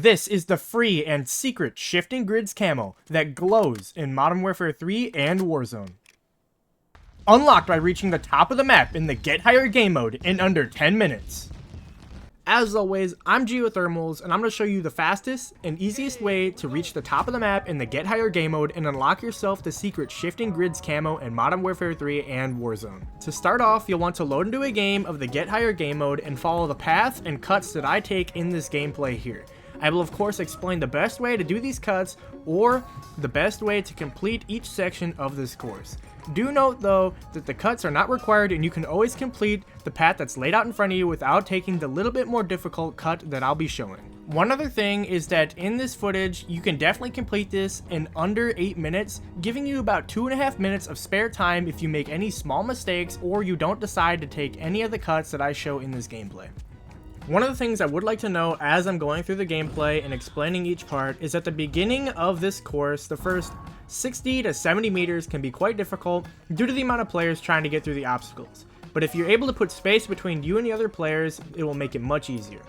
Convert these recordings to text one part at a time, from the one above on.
This is the free and secret shifting grids camo that glows in Modern Warfare 3 and Warzone. Unlocked by reaching the top of the map in the Get Higher game mode in under 10 minutes. As always, I'm Geothermals, and I'm going to show you the fastest and easiest way to reach the top of the map in the Get Higher game mode and unlock yourself the secret shifting grids camo in Modern Warfare 3 and Warzone. To start off, you'll want to load into a game of the Get Higher game mode and follow the path and cuts that I take in this gameplay here. I will of course explain the best way to do these cuts or the best way to complete each section of this course. Do note though that the cuts are not required and you can always complete the path that's laid out in front of you without taking the little bit more difficult cut that I'll be showing. One other thing is that in this footage you can definitely complete this in under 8 minutes, giving you about 2.5 minutes of spare time if you make any small mistakes or you don't decide to take any of the cuts that I show in this gameplay. One of the things I would like to know as I'm going through the gameplay and explaining each part is at the beginning of this course, the first 60 to 70 meters can be quite difficult due to the amount of players trying to get through the obstacles. But if you're able to put space between you and the other players, it will make it much easier.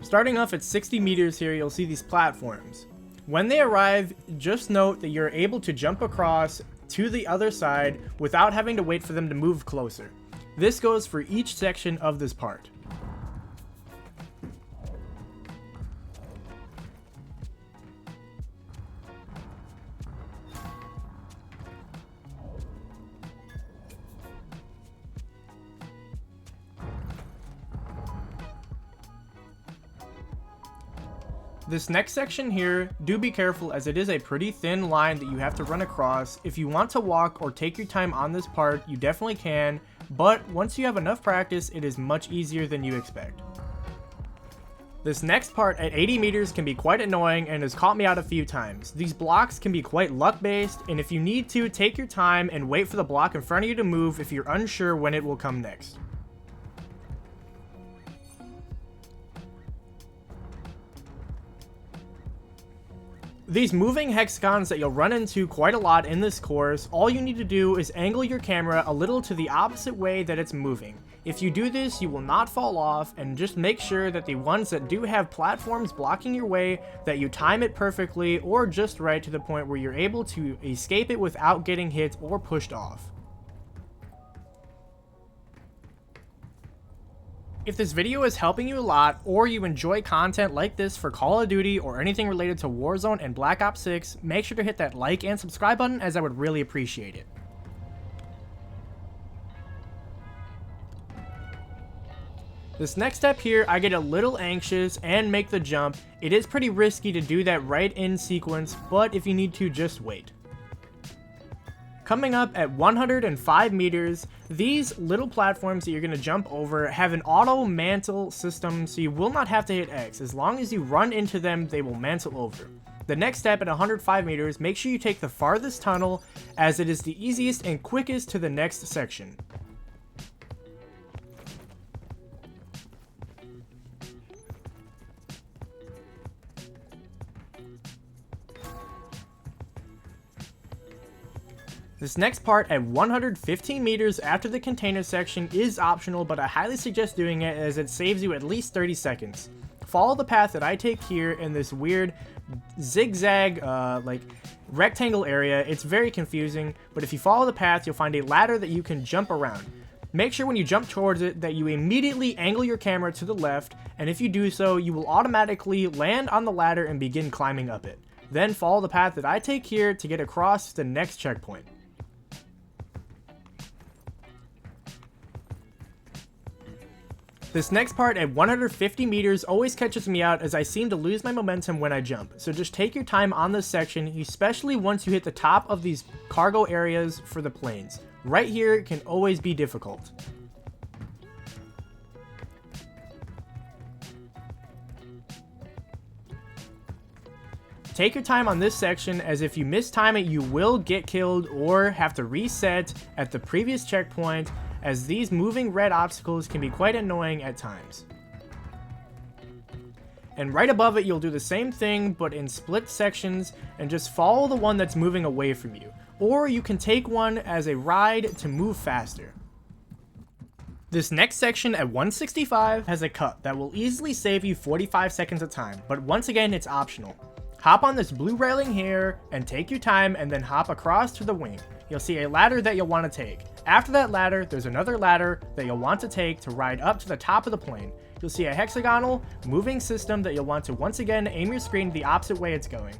Starting off at 60 meters here, you'll see these platforms. When they arrive, just note that you're able to jump across to the other side without having to wait for them to move closer. This goes for each section of this part. This next section here, do be careful as it is a pretty thin line that you have to run across. If you want to walk or take your time on this part, you definitely can, but once you have enough practice, it is much easier than you expect. This next part at 80 meters can be quite annoying and has caught me out a few times. These blocks can be quite luck-based, and if you need to, take your time and wait for the block in front of you to move if you're unsure when it will come next. These moving hexagons that you'll run into quite a lot in this course, all you need to do is angle your camera a little to the opposite way that it's moving. If you do this, you will not fall off, and just make sure that the ones that do have platforms blocking your way, that you time it perfectly or just right to the point where you're able to escape it without getting hit or pushed off. If this video is helping you a lot, or you enjoy content like this for Call of Duty or anything related to Warzone and Black Ops 6, make sure to hit that like and subscribe button as I would really appreciate it. This next step here, I get a little anxious and make the jump. It is pretty risky to do that right in sequence, but if you need to, just wait. Coming up at 105 meters, these little platforms that you're going to jump over have an auto mantle system, so you will not have to hit X. As long as you run into them, they will mantle over. The next step at 105 meters, make sure you take the farthest tunnel, as it is the easiest and quickest to the next section. This next part at 115 meters after the container section is optional, but I highly suggest doing it as it saves you at least 30 seconds. Follow the path that I take here in this weird zigzag like rectangle area. It's very confusing, but if you follow the path, you'll find a ladder that you can jump around. Make sure when you jump towards it that you immediately angle your camera to the left, and if you do so, you will automatically land on the ladder and begin climbing up it. Then follow the path that I take here to get across to the next checkpoint. This next part at 150 meters always catches me out as I seem to lose my momentum when I jump, so just take your time on this section, especially once you hit the top of these cargo areas for the planes. Right here it can always be difficult. Take your time on this section, as if you mistime it you will get killed or have to reset at the previous checkpoint, as these moving red obstacles can be quite annoying at times. and right above it you'll do the same thing but in split sections and just follow the one that's moving away from you, or you can take one as a ride to move faster. This next section at 165 has a cut that will easily save you 45 seconds of time, but once again it's optional. Hop on this blue railing here and take your time and then hop across to the wing. You'll see a ladder that you'll want to take. After that ladder, there's another ladder that you'll want to take to ride up to the top of the plane. You'll see a hexagonal moving system that you'll want to once again aim your screen the opposite way it's going.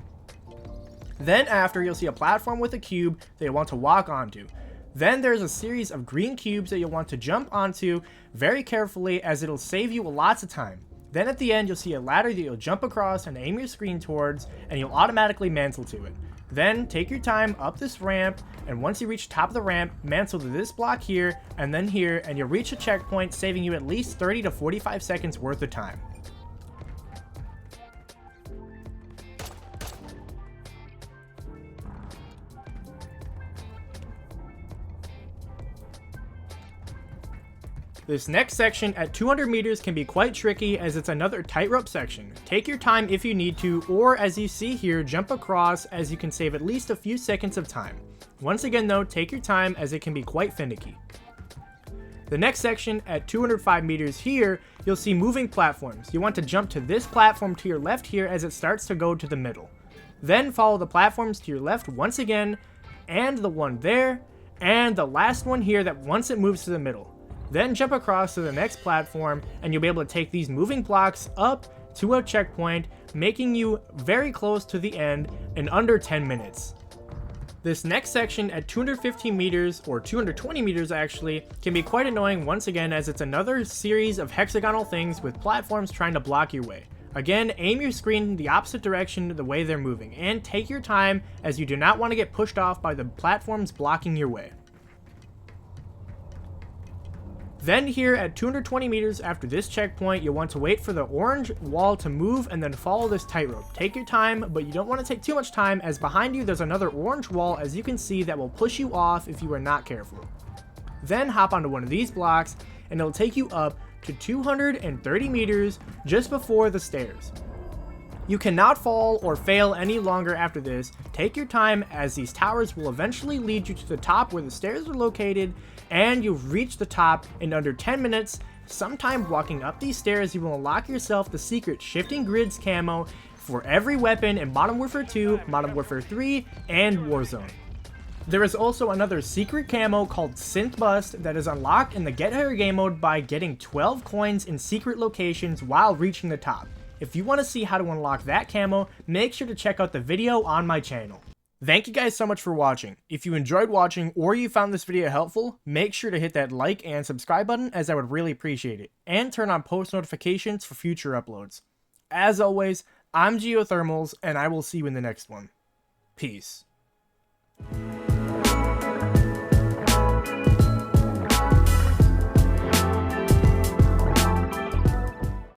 Then after, you'll see a platform with a cube that you'll want to walk onto. Then there's a series of green cubes that you'll want to jump onto very carefully, as it'll save you lots of time. Then at the end you'll see a ladder that you'll jump across and aim your screen towards, and you'll automatically mantle to it. Then take your time up this ramp, and once you reach the top of the ramp, mantle to this block here and then here, and you'll reach a checkpoint, saving you at least 30 to 45 seconds worth of time. This next section at 200 meters can be quite tricky, as it's another tightrope section. Take your time if you need to, or as you see here, jump across, as you can save at least a few seconds of time. Once again though, take your time, as it can be quite finicky. The next section at 205 meters here, you'll see moving platforms. You want to jump to this platform to your left here as it starts to go to the middle. Then follow the platforms to your left once again, and the one there, and the last one here that once it moves to the middle. Then jump across to the next platform, and you'll be able to take these moving blocks up to a checkpoint, making you very close to the end in under 10 minutes. This next section at 215 meters, or 220 meters actually, can be quite annoying once again, as it's another series of hexagonal things with platforms trying to block your way. Again, aim your screen the opposite direction the way they're moving, and take your time, as you do not want to get pushed off by the platforms blocking your way. Then here at 220 meters after this checkpoint, you'll want to wait for the orange wall to move and then follow this tightrope. Take your time, but you don't want to take too much time, as behind you there's another orange wall, as you can see, that will push you off if you are not careful. Then hop onto one of these blocks and it'll take you up to 230 meters just before the stairs. You cannot fall or fail any longer after this. Take your time, as these towers will eventually lead you to the top where the stairs are located, and you've reached the top in under 10 minutes. Sometime walking up these stairs, you will unlock yourself the secret Shifting Grids camo for every weapon in Modern Warfare 2, Modern Warfare 3, and Warzone. There is also another secret camo called Synth Bust that is unlocked in the Get Higher game mode by getting 12 coins in secret locations while reaching the top. If you want to see how to unlock that camo, make sure to check out the video on my channel. Thank you guys so much for watching. If you enjoyed watching or you found this video helpful, make sure to hit that like and subscribe button, as I would really appreciate it, and turn on post notifications for future uploads. As always, I'm Geothermals, and I will see you in the next one. Peace.